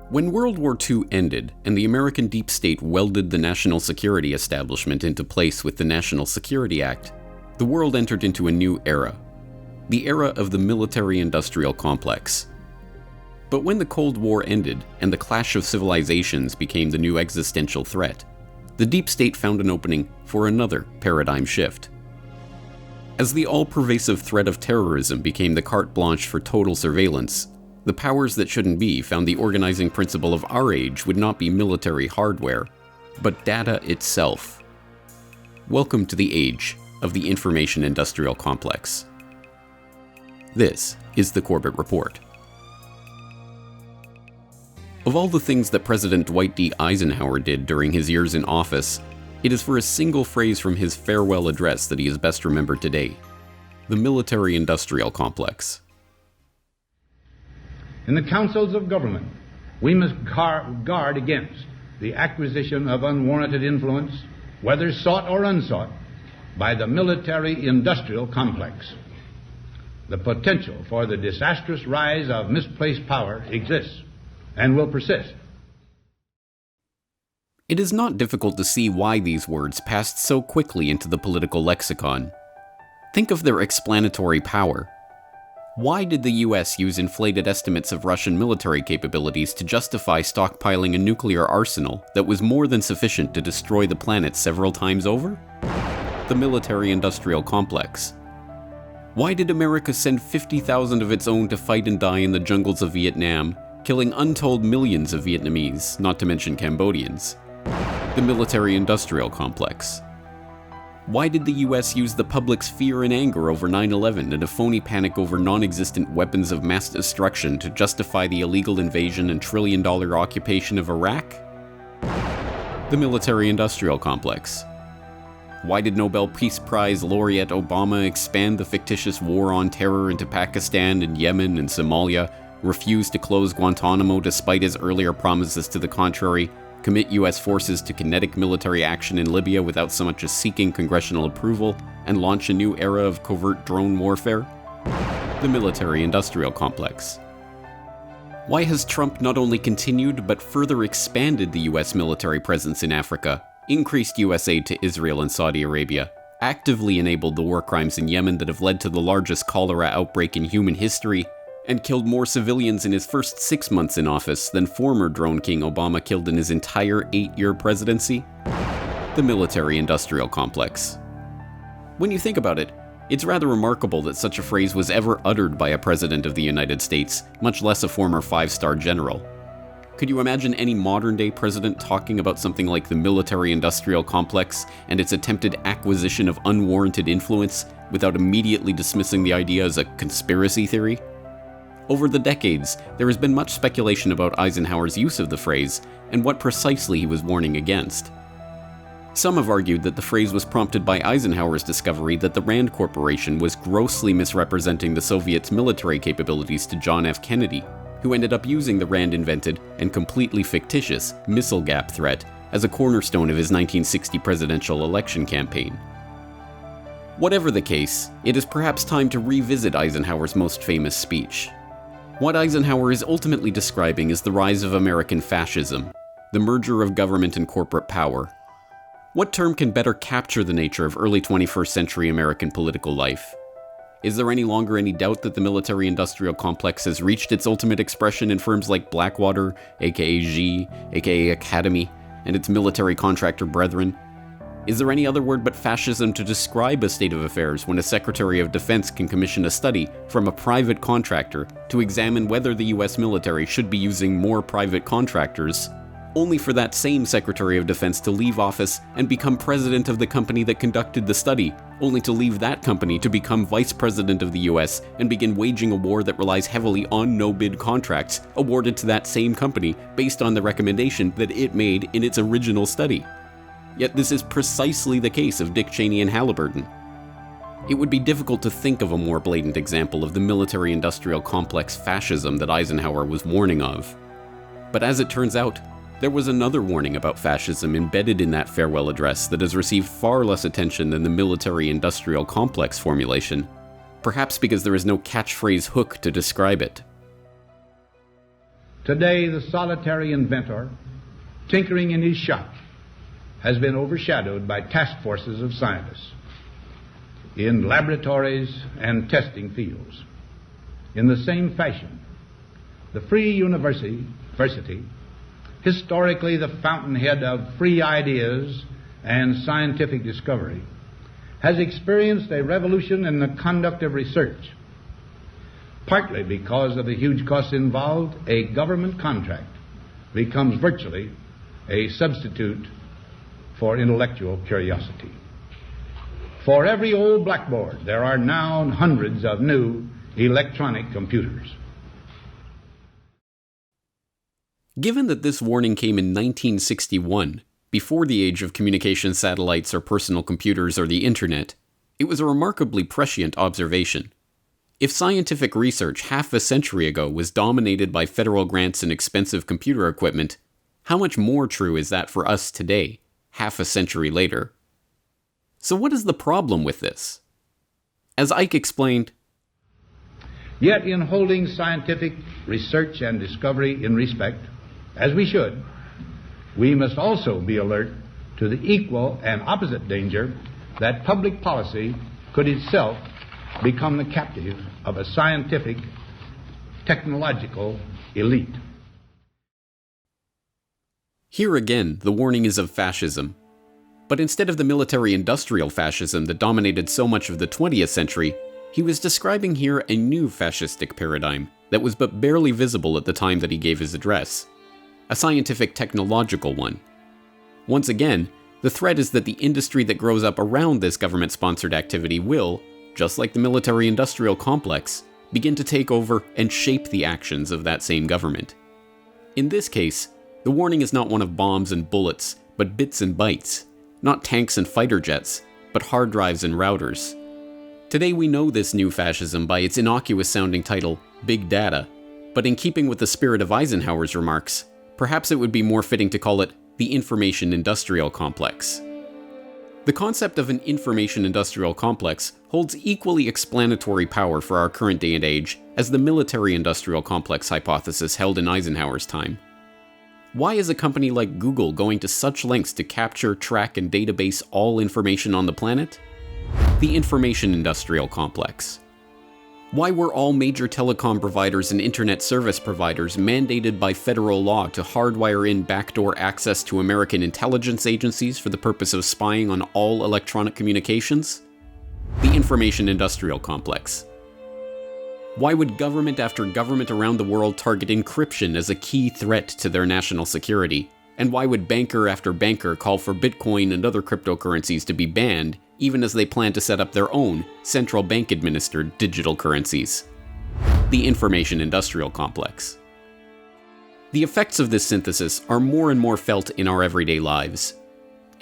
When World War II ended and the American deep state welded the national security establishment into place with the National Security Act, the world entered into a new era. The era of the military-industrial complex. But when the Cold War ended and the clash of civilizations became the new existential threat, the deep state found an opening for another paradigm shift. As the all-pervasive threat of terrorism became the carte blanche for total surveillance, the powers that shouldn't be found the organizing principle of our age would not be military hardware, but data itself. Welcome to the age of the information industrial complex. This is the Corbett Report. Of all the things that President Dwight D. Eisenhower did during his years in office, it is for a single phrase from his farewell address that he is best remembered today: the military-industrial complex. In the councils of government, we must guard against the acquisition of unwarranted influence, whether sought or unsought, by the military-industrial complex. The potential for the disastrous rise of misplaced power exists and will persist. It is not difficult to see why these words passed so quickly into the political lexicon. Think of their explanatory power. Why did the US use inflated estimates of Russian military capabilities to justify stockpiling a nuclear arsenal that was more than sufficient to destroy the planet several times over? The military-industrial complex. Why did America send 50,000 of its own to fight and die in the jungles of Vietnam, killing untold millions of Vietnamese, not to mention Cambodians? The military-industrial complex. Why did the US use the public's fear and anger over 9/11 and a phony panic over non-existent weapons of mass destruction to justify the illegal invasion and trillion-dollar occupation of Iraq? The military-industrial complex. Why did Nobel Peace Prize laureate Obama expand the fictitious war on terror into Pakistan and Yemen and Somalia, refuse to close Guantanamo despite his earlier promises to the contrary, commit US forces to kinetic military action in Libya without so much as seeking congressional approval, and launch a new era of covert drone warfare? The military-industrial complex. Why has Trump not only continued but further expanded the US military presence in Africa, increased US aid to Israel and Saudi Arabia, actively enabled the war crimes in Yemen that have led to the largest cholera outbreak in human history, and killed more civilians in his first 6 months in office than former drone king Obama killed in his entire 8-year presidency? The military-industrial complex. When you think about it, it's rather remarkable that such a phrase was ever uttered by a president of the United States, much less a former 5-star general. Could you imagine any modern-day president talking about something like the military-industrial complex and its attempted acquisition of unwarranted influence without immediately dismissing the idea as a conspiracy theory? Over the decades, there has been much speculation about Eisenhower's use of the phrase and what precisely he was warning against. Some have argued that the phrase was prompted by Eisenhower's discovery that the Rand Corporation was grossly misrepresenting the Soviets' military capabilities to John F. Kennedy, who ended up using the Rand-invented and completely fictitious missile gap threat as a cornerstone of his 1960 presidential election campaign. Whatever the case, it is perhaps time to revisit Eisenhower's most famous speech. What Eisenhower is ultimately describing is the rise of American fascism, the merger of government and corporate power. What term can better capture the nature of early 21st century American political life? Is there any longer any doubt that the military-industrial complex has reached its ultimate expression in firms like Blackwater, aka G, aka Academy, and its military contractor brethren? Is there any other word but fascism to describe a state of affairs when a Secretary of Defense can commission a study from a private contractor to examine whether the US military should be using more private contractors, only for that same Secretary of Defense to leave office and become president of the company that conducted the study, only to leave that company to become vice president of the US and begin waging a war that relies heavily on no-bid contracts awarded to that same company based on the recommendation that it made in its original study? Yet this is precisely the case of Dick Cheney and Halliburton. It would be difficult to think of a more blatant example of the military-industrial complex fascism that Eisenhower was warning of. But as it turns out, there was another warning about fascism embedded in that farewell address that has received far less attention than the military-industrial complex formulation, perhaps because there is no catchphrase hook to describe it. Today, the solitary inventor, tinkering in his shop, has been overshadowed by task forces of scientists in laboratories and testing fields. In the same fashion, the free university, historically the fountainhead of free ideas and scientific discovery, has experienced a revolution in the conduct of research. Partly because of the huge costs involved, a government contract becomes virtually a substitute for intellectual curiosity. For every old blackboard, there are now hundreds of new electronic computers. Given that this warning came in 1961, before the age of communication satellites or personal computers or the internet, it was a remarkably prescient observation. If scientific research half a century ago was dominated by federal grants and expensive computer equipment, how much more true is that for us today, half a century later? So what is the problem with this? As Ike explained, yet in holding scientific research and discovery in respect, as we should, we must also be alert to the equal and opposite danger that public policy could itself become the captive of a scientific, technological elite. Here again, the warning is of fascism. But instead of the military-industrial fascism that dominated so much of the 20th century, he was describing here a new fascistic paradigm that was but barely visible at the time that he gave his address. A scientific technological one. Once again, the threat is that the industry that grows up around this government-sponsored activity will, just like the military-industrial complex, begin to take over and shape the actions of that same government. In this case, the warning is not one of bombs and bullets, but bits and bytes. Not tanks and fighter jets, but hard drives and routers. Today we know this new fascism by its innocuous-sounding title, Big Data, but in keeping with the spirit of Eisenhower's remarks, perhaps it would be more fitting to call it the information industrial complex. The concept of an information industrial complex holds equally explanatory power for our current day and age as the military-industrial complex hypothesis held in Eisenhower's time. Why is a company like Google going to such lengths to capture, track, and database all information on the planet? The information industrial complex. Why were all major telecom providers and internet service providers mandated by federal law to hardwire in backdoor access to American intelligence agencies for the purpose of spying on all electronic communications? The information industrial complex. Why would government after government around the world target encryption as a key threat to their national security? And why would banker after banker call for Bitcoin and other cryptocurrencies to be banned, even as they plan to set up their own central bank-administered digital currencies? The information industrial complex. The effects of this synthesis are more and more felt in our everyday lives.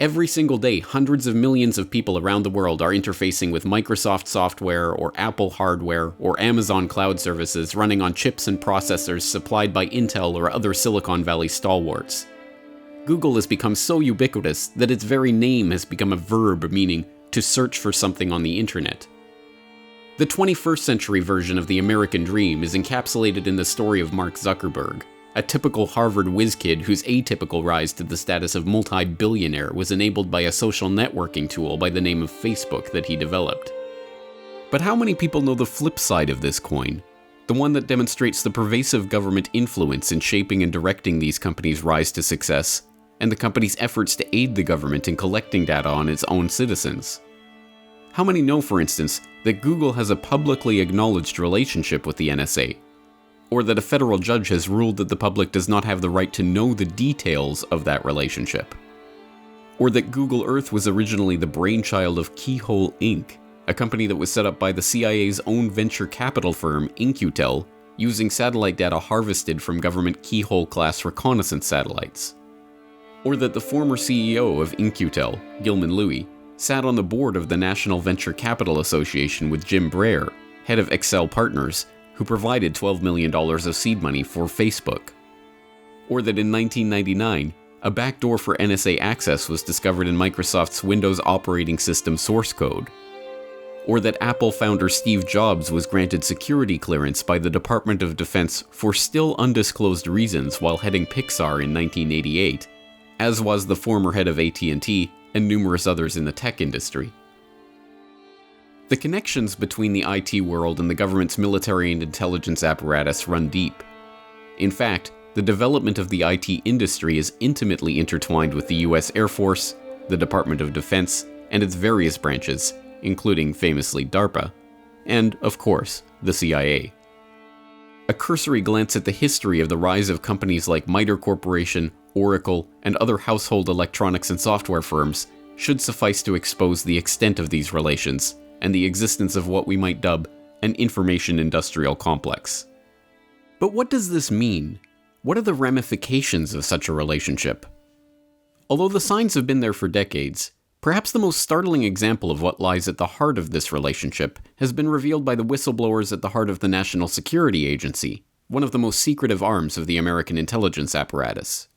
Every single day, hundreds of millions of people around the world are interfacing with Microsoft software or Apple hardware or Amazon cloud services running on chips and processors supplied by Intel or other Silicon Valley stalwarts. Google has become so ubiquitous that its very name has become a verb meaning to search for something on the internet. The 21st century version of the American dream is encapsulated in the story of Mark Zuckerberg, a typical Harvard whiz kid whose atypical rise to the status of multi-billionaire was enabled by a social networking tool by the name of Facebook that he developed. But how many people know the flip side of this coin? The one that demonstrates the pervasive government influence in shaping and directing these companies' rise to success, and the company's efforts to aid the government in collecting data on its own citizens. How many know, for instance, that Google has a publicly acknowledged relationship with the NSA? Or that a federal judge has ruled that the public does not have the right to know the details of that relationship? Or that Google Earth was originally the brainchild of Keyhole Inc., a company that was set up by the CIA's own venture capital firm, In-Q-Tel, using satellite data harvested from government Keyhole-class reconnaissance satellites? Or that the former CEO of In-Q-Tel, Gilman Louie, sat on the board of the National Venture Capital Association with Jim Breyer, head of Excel Partners, who provided $12 million of seed money for Facebook. Or that in 1999, a backdoor for NSA access was discovered in Microsoft's Windows operating system source code. or that Apple founder Steve Jobs was granted security clearance by the Department of Defense for still undisclosed reasons while heading Pixar in 1988, as was the former head of AT&T and numerous others in the tech industry. The connections between the IT world and the government's military and intelligence apparatus run deep. In fact, the development of the IT industry is intimately intertwined with the US Air Force, the Department of Defense, and its various branches, including famously DARPA, and, of course, the CIA. A cursory glance at the history of the rise of companies like MITRE Corporation, Oracle, and other household electronics and software firms should suffice to expose the extent of these relations and the existence of what we might dub an information industrial complex. But what does this mean? What are the ramifications of such a relationship? Although the signs have been there for decades, perhaps the most startling example of what lies at the heart of this relationship has been revealed by the whistleblowers at the heart of the National Security Agency, one of the most secretive arms of the American intelligence apparatus.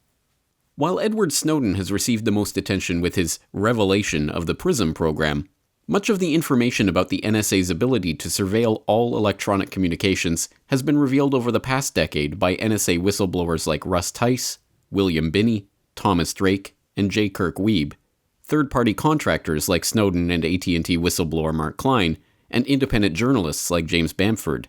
While Edward Snowden has received the most attention with his revelation of the PRISM program, much of the information about the NSA's ability to surveil all electronic communications has been revealed over the past decade by NSA whistleblowers like Russ Tice, William Binney, Thomas Drake, and J. Kirk Wiebe, third-party contractors like Snowden and AT&T whistleblower Mark Klein, and independent journalists like James Bamford.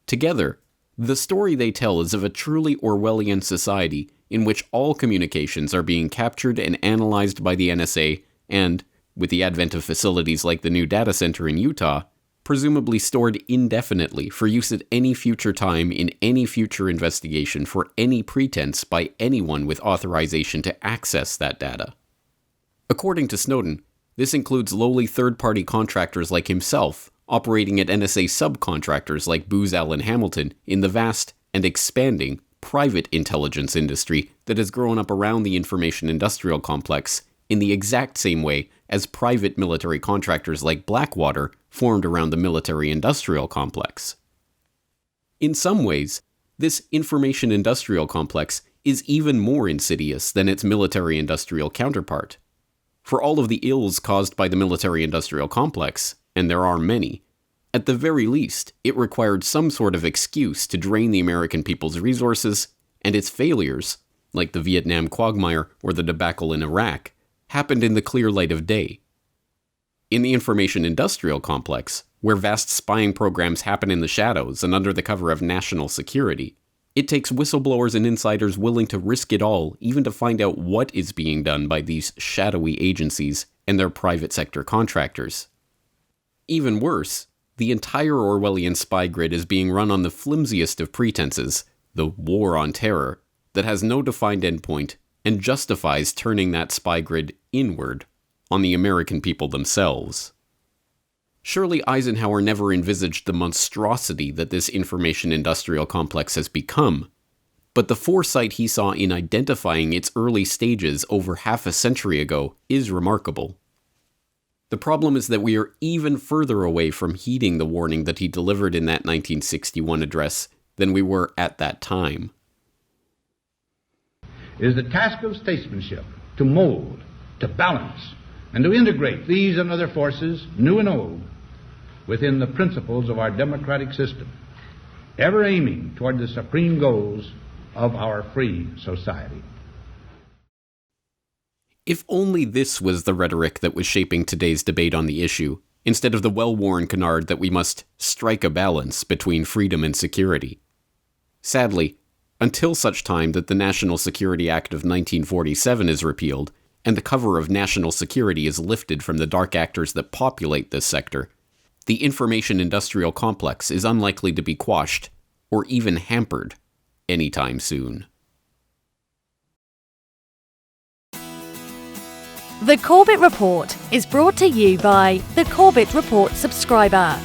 Together, the story they tell is of a truly Orwellian society in which all communications are being captured and analyzed by the NSA and, with the advent of facilities like the new data center in Utah, presumably stored indefinitely for use at any future time in any future investigation for any pretense by anyone with authorization to access that data. According to Snowden, this includes lowly third-party contractors like himself, operating at NSA subcontractors like Booz Allen Hamilton in the vast and expanding private intelligence industry that has grown up around the information industrial complex in the exact same way as private military contractors like Blackwater formed around the military-industrial complex. In some ways, this information-industrial complex is even more insidious than its military-industrial counterpart. For all of the ills caused by the military-industrial complex, and there are many, at the very least, it required some sort of excuse to drain the American people's resources, and its failures, like the Vietnam quagmire or the debacle in Iraq, happened in the clear light of day. In the information-industrial complex, where vast spying programs happen in the shadows and under the cover of national security, it takes whistleblowers and insiders willing to risk it all even to find out what is being done by these shadowy agencies and their private sector contractors. Even worse, the entire Orwellian spy grid is being run on the flimsiest of pretenses, the war on terror, that has no defined endpoint and justifies turning that spy grid inward on the American people themselves. Surely Eisenhower never envisaged the monstrosity that this information industrial complex has become, but the foresight he saw in identifying its early stages over half a century ago is remarkable. The problem is that we are even further away from heeding the warning that he delivered in that 1961 address than we were at that time. It is the task of statesmanship to mold, to balance, and to integrate these and other forces, new and old, within the principles of our democratic system, ever aiming toward the supreme goals of our free society. If only this was the rhetoric that was shaping today's debate on the issue, instead of the well-worn canard that we must strike a balance between freedom and security. Sadly, until such time that the National Security Act of 1947 is repealed, and the cover of national security is lifted from the dark actors that populate this sector, the information industrial complex is unlikely to be quashed, or even hampered, anytime soon. The Corbett Report is brought to you by the Corbett Report subscriber,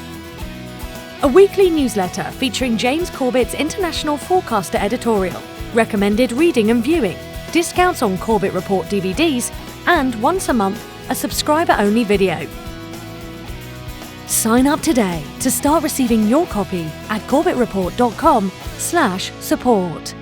a weekly newsletter featuring James Corbett's International Forecaster editorial, recommended reading and viewing, discounts on Corbett Report DVDs, and once a month, a subscriber-only video. Sign up today to start receiving your copy at corbettreport.com/support.